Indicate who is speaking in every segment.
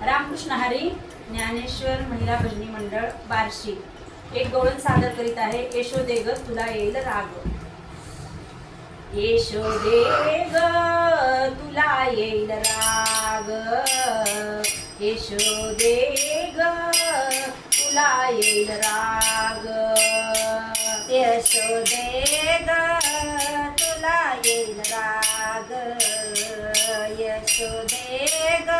Speaker 1: रामकृष्ण हरी ज्ञानेश्वर महिला भजनी मंडळ बार्शी एक गवळण सादर करीत आहे. यशोदे ग तुला येईल राग. यशोदे ग तुला येईल राग. यशोदे ग तुला येईल राग. यशोदे ग तुला येईल राग. यशोदे ग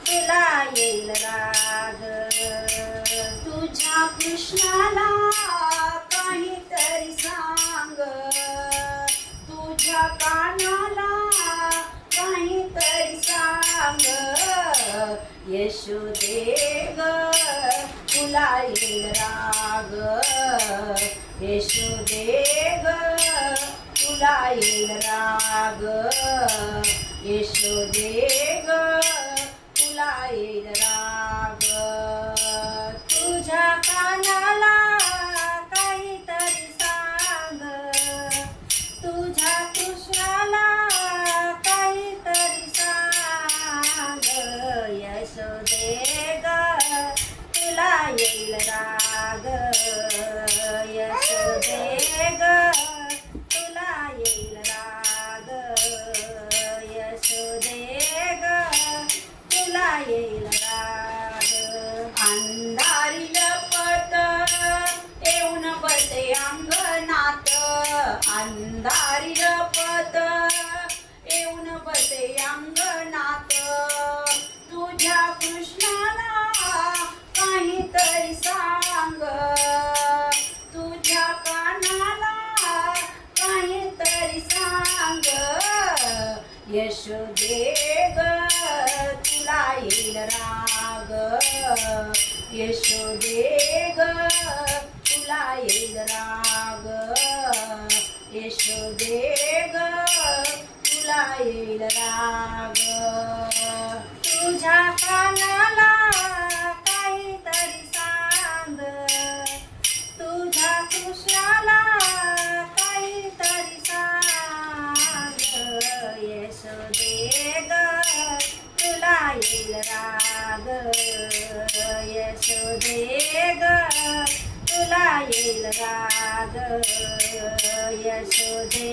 Speaker 1: तुला येईल राग. तुझ्या कृष्णाला काहीतरी सांग. तुझ्या कानाला काहीतरी सांग. यशोदे ग तुला येईल राग. यशोदे ग तुला येईल राग. यशोदे ग तुला येईल राग. तुझ्या कानाला काहीतरी सांग. तुझ्या कृष्णाला काहीतरी सांग. यशोदे ग तुला येईल राग. यशोदे ग तुला येईल राग. यशोदे ग तुला येईल राग. अंधारी लपत येऊन बसे अंगणात. अंधारी लपत येऊन बसे अंगणात. तुझ्या कृष्णाला काहीतरी सांग. तुझ्या कानाला काहीतरी सांग. यशोदे ग तुला येईल राग. यशोदे ग तुला येईल राग. यशोदे ग तुला येईल राग. तुझ्या कानाला काहीतरी सांग. तुझ्या कृष्णाला काहीतरी सांग. यशोदे ग तुला येईल राग. यशोदे ग तुला येईल राग. यशोदे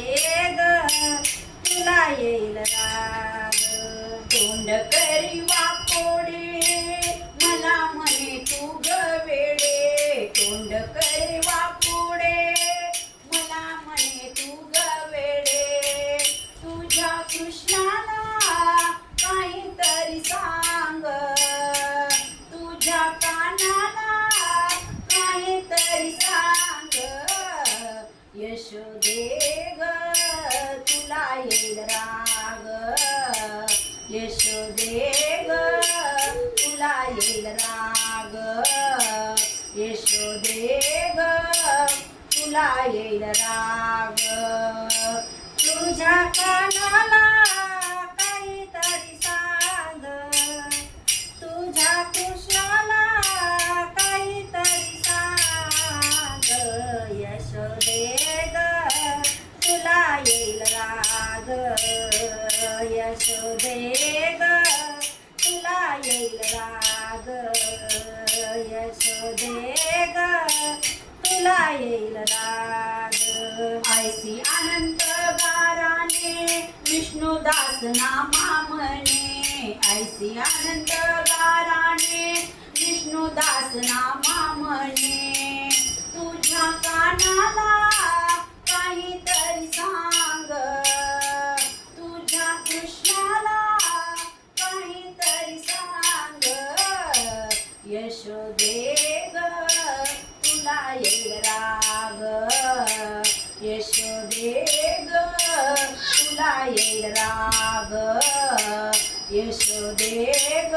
Speaker 1: ग तुला येईल राग. तोंड करी वाकोडे मला म्हणे तू ग वेडे. तोंड करी वाकोडे मला म्हणे तू ग वेडे. तुझ्या कृष्णाला काहीतरी सांग. तुझ्या कानाला काहीतरी सांग. यशोदे ग तुला येईल राग. यशोदे ग तुला येईल राग. यशोदे ग तुला येईल राग. तुझ्या कानाला काहीतरी सांग. तुझ्या कृष्णाला काहीतरी सांग. यशोदे ग तुला येईल राग. यशोदे ग तुला येईल राग. यशोदे ग तुला येईल राग. ऐसी अनंत गाराने विष्णुदास नामा म्हणे. ऐसी अनंत गाराने विष्णुदास नामा म्हणे. तुझ्या कानाला काहीतरी सांग. तुझ्या कृष्णाला काहीतरी सांग. यशोदे ग तुला येईल राग. यशोदे ग तुला येईल राग. यशोदे ग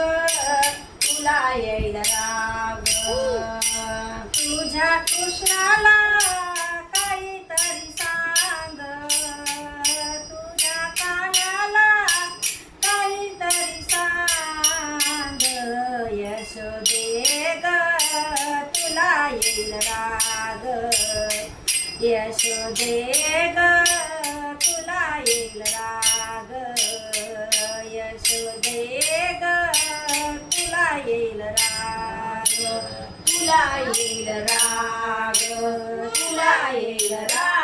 Speaker 1: तुला येईल राग. तुझ्या कृष्णाला काहीतरी सांग. तुझ्या कानाला काहीतरी सांग. यशोदे ग तुला येईल राग. यशोदे ग तुला येईल राग. यशोदे ग तुला येईल राग तुला येईल राग